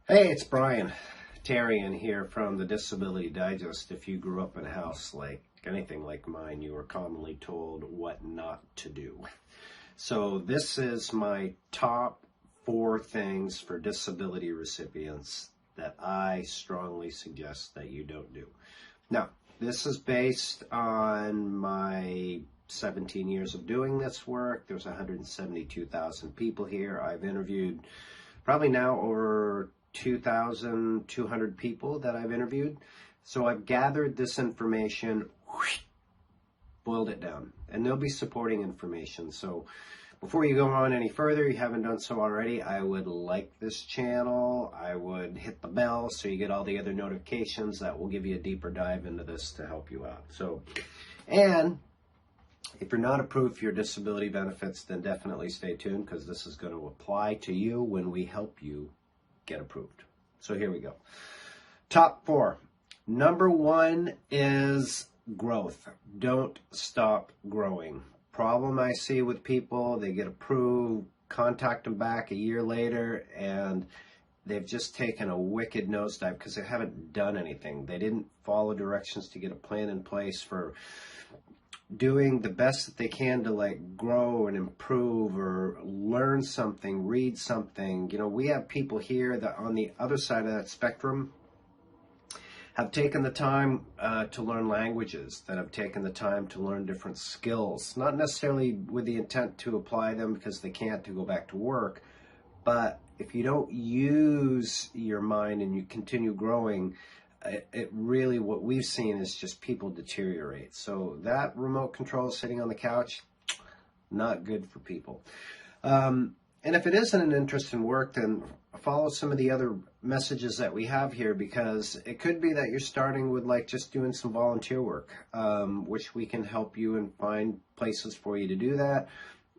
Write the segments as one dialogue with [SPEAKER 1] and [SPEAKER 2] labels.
[SPEAKER 1] Hey, it's Brian Tarian here from the Disability Digest. If you grew up in a house like anything like mine, you were commonly told what not to do. So this is my top 4 things for disability recipients that I strongly suggest that you don't do. Now, this is based on my 17 years of doing this work. There's 172,000 people here. I've interviewed probably now over 2,200 people that I've interviewed. So I've gathered this information, boiled it down, and there'll be supporting information. So before you go on any further, you haven't done so already, I would like this channel. I would hit the bell so you get all the other notifications. That will give you a deeper dive into this to help you out. And if you're not approved for your disability benefits, then definitely stay tuned, because this is going to apply to you when we help you get approved. So here we go. Top 4. Number 1 is growth. Don't stop growing. Problem I see with people, they get approved, contact them back a year later, and they've just taken a wicked nosedive because they haven't done anything. They didn't follow directions to get a plan in place for doing the best that they can to like grow and improve or learn something, read something. You know, we have people here that on the other side of that spectrum have taken the time to learn languages, that have taken the time to learn different skills, not necessarily with the intent to apply them because they can't to go back to work, but if you don't use your mind and you continue growing, it really, what we've seen is just people deteriorate. So that remote control sitting on the couch, not good for people. And if it isn't an interest in work, then follow some of the other messages that we have here, because it could be that you're starting with like just doing some volunteer work, which we can help you and find places for you to do that,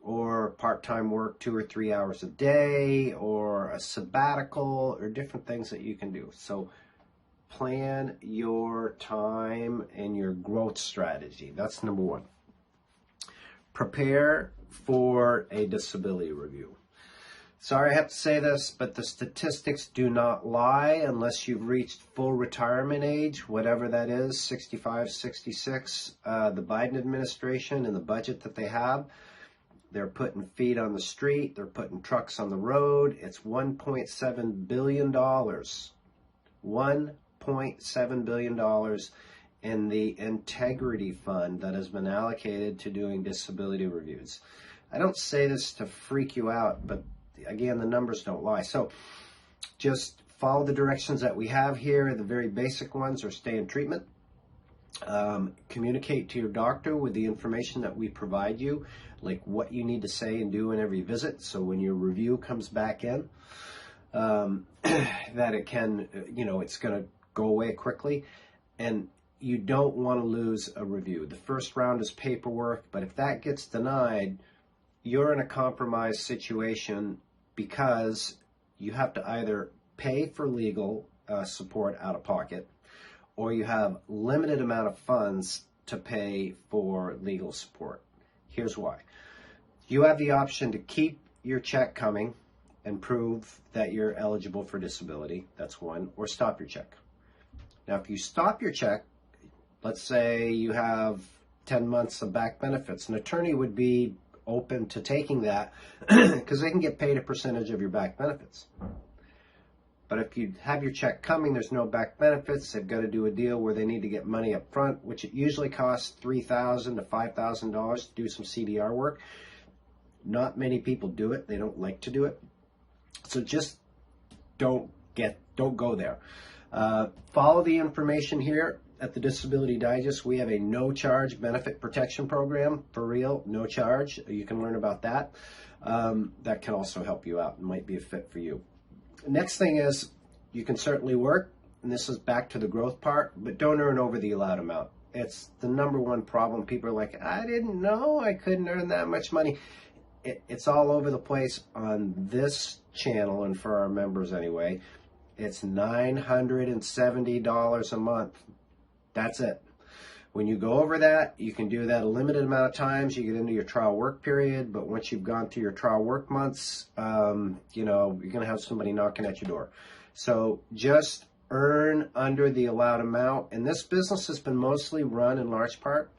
[SPEAKER 1] or part-time work 2 or 3 hours a day, or a sabbatical, or different things that you can do. So plan your time and your growth strategy. That's number 1. Prepare for a disability review. Sorry I have to say this, but the statistics do not lie unless you've reached full retirement age, whatever that is, 65, 66. The Biden administration and the budget that they have, they're putting feet on the street, they're putting trucks on the road. It's $1.7 billion. $1.7 billion in the integrity fund that has been allocated to doing disability reviews. I don't say this to freak you out, but again, the numbers don't lie. So just follow the directions that we have here. The very basic ones are stay in treatment. Communicate to your doctor with the information that we provide you, like what you need to say and do in every visit. So when your review comes back in, that it can, it's going to go away quickly. And you don't want to lose a review. The first round is paperwork, but if that gets denied, you're in a compromised situation, because you have to either pay for legal support out of pocket, or you have limited amount of funds to pay for legal support. Here's why. You have the option to keep your check coming and prove that you're eligible for disability. That's one. Or stop your check. Now, if you stop your check, let's say you have 10 months of back benefits, an attorney would be open to taking that because they can get paid a percentage of your back benefits. But if you have your check coming, there's no back benefits, they've got to do a deal where they need to get money up front, which it usually costs $3,000 to $5,000 to do some CDR work. Not many people do it. They don't like to do it. So just don't go there. Follow the information here at the Disability Digest. We have a no-charge benefit protection program, for real, no charge. You can learn about that. That can also help you out and might be a fit for you. Next thing is, you can certainly work, and this is back to the growth part, but don't earn over the allowed amount. It's the number 1 problem. People are like, I didn't know I couldn't earn that much money. It's all over the place on this channel, and for our members anyway. It's $970 a month. That's it. When you go over that, you can do that a limited amount of times. You get into your trial work period, but once you've gone through your trial work months, you know, you're going to have somebody knocking at your door. So just earn under the allowed amount. And this business has been mostly run in large part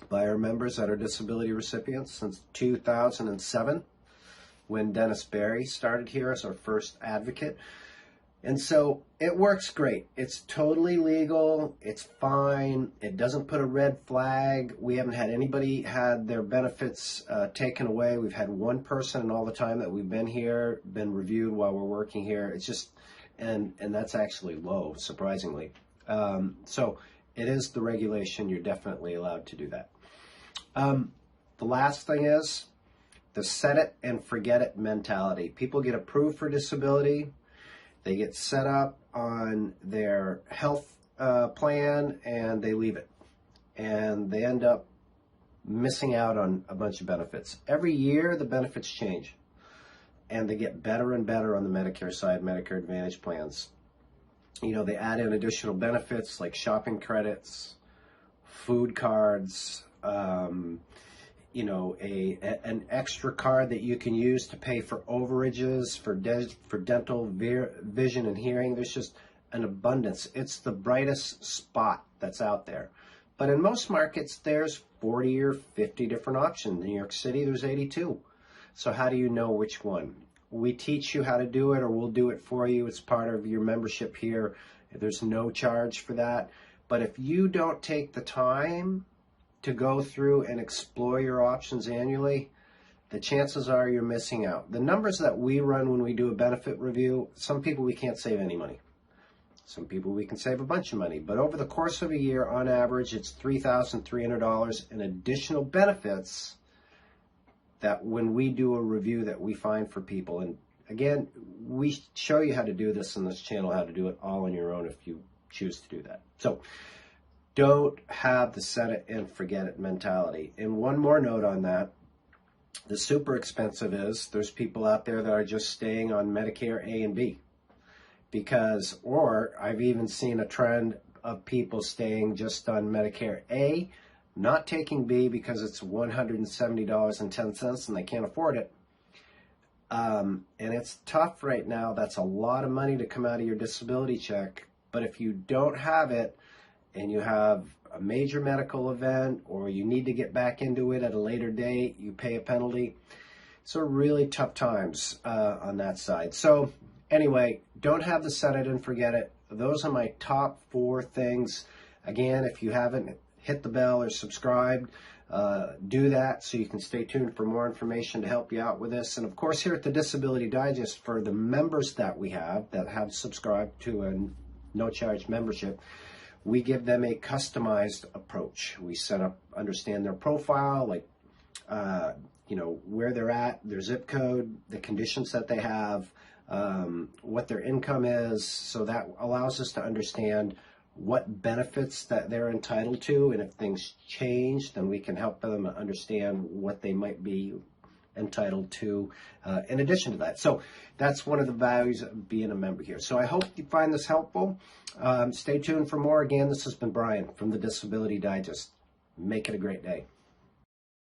[SPEAKER 1] by our members that are disability recipients since 2007, when Dennis Berry started here as our first advocate. And so it works great. It's totally legal. It's fine. It doesn't put a red flag. We haven't had anybody had their benefits taken away. We've had one person in all the time that we've been here, been reviewed while we're working here. It's just, and that's actually low, surprisingly. So it is the regulation. You're definitely allowed to do that. The last thing is the set it and forget it mentality. People get approved for disability. They get set up on their health plan and they leave it. And they end up missing out on a bunch of benefits. Every year the benefits change. And they get better and better on the Medicare side, Medicare Advantage plans. You know, they add in additional benefits like shopping credits, food cards, you know, an extra card that you can use to pay for overages, for dental, vision, and hearing. There's just an abundance. It's the brightest spot that's out there. But in most markets, there's 40 or 50 different options. In New York City, there's 82. So how do you know which one? We teach you how to do it, or we'll do it for you. It's part of your membership here. There's no charge for that. But if you don't take the time to go through and explore your options annually, the chances are you're missing out. The numbers that we run when we do a benefit review, some people we can't save any money. Some people we can save a bunch of money. But over the course of a year, on average, it's $3,300 in additional benefits that when we do a review that we find for people. And again, we show you how to do this in this channel, how to do it all on your own if you choose to do that. So don't have the set it and forget it mentality. And one more note on that, the super expensive is there's people out there that are just staying on Medicare A and B. Because, or I've even seen a trend of people staying just on Medicare A, not taking B because it's $170.10 and they can't afford it. And it's tough right now. That's a lot of money to come out of your disability check. But if you don't have it, and you have a major medical event, or you need to get back into it at a later date, you pay a penalty. So really tough times on that side. So anyway, don't have the set it and forget it. Those are my top 4 things. Again, if you haven't hit the bell or subscribed, do that so you can stay tuned for more information to help you out with this. And of course, here at the Disability Digest, for the members that we have that have subscribed to a no-charge membership, we give them a customized approach. We set up, understand their profile, like, you know, where they're at, their zip code, the conditions that they have, what their income is. So that allows us to understand what benefits that they're entitled to. And if things change, then we can help them understand what they might be entitled to in addition to that. So that's one of the values of being a member here. So I hope you find this helpful. Stay tuned for more. Again, this has been Brian from the Disability Digest. Make it a great day.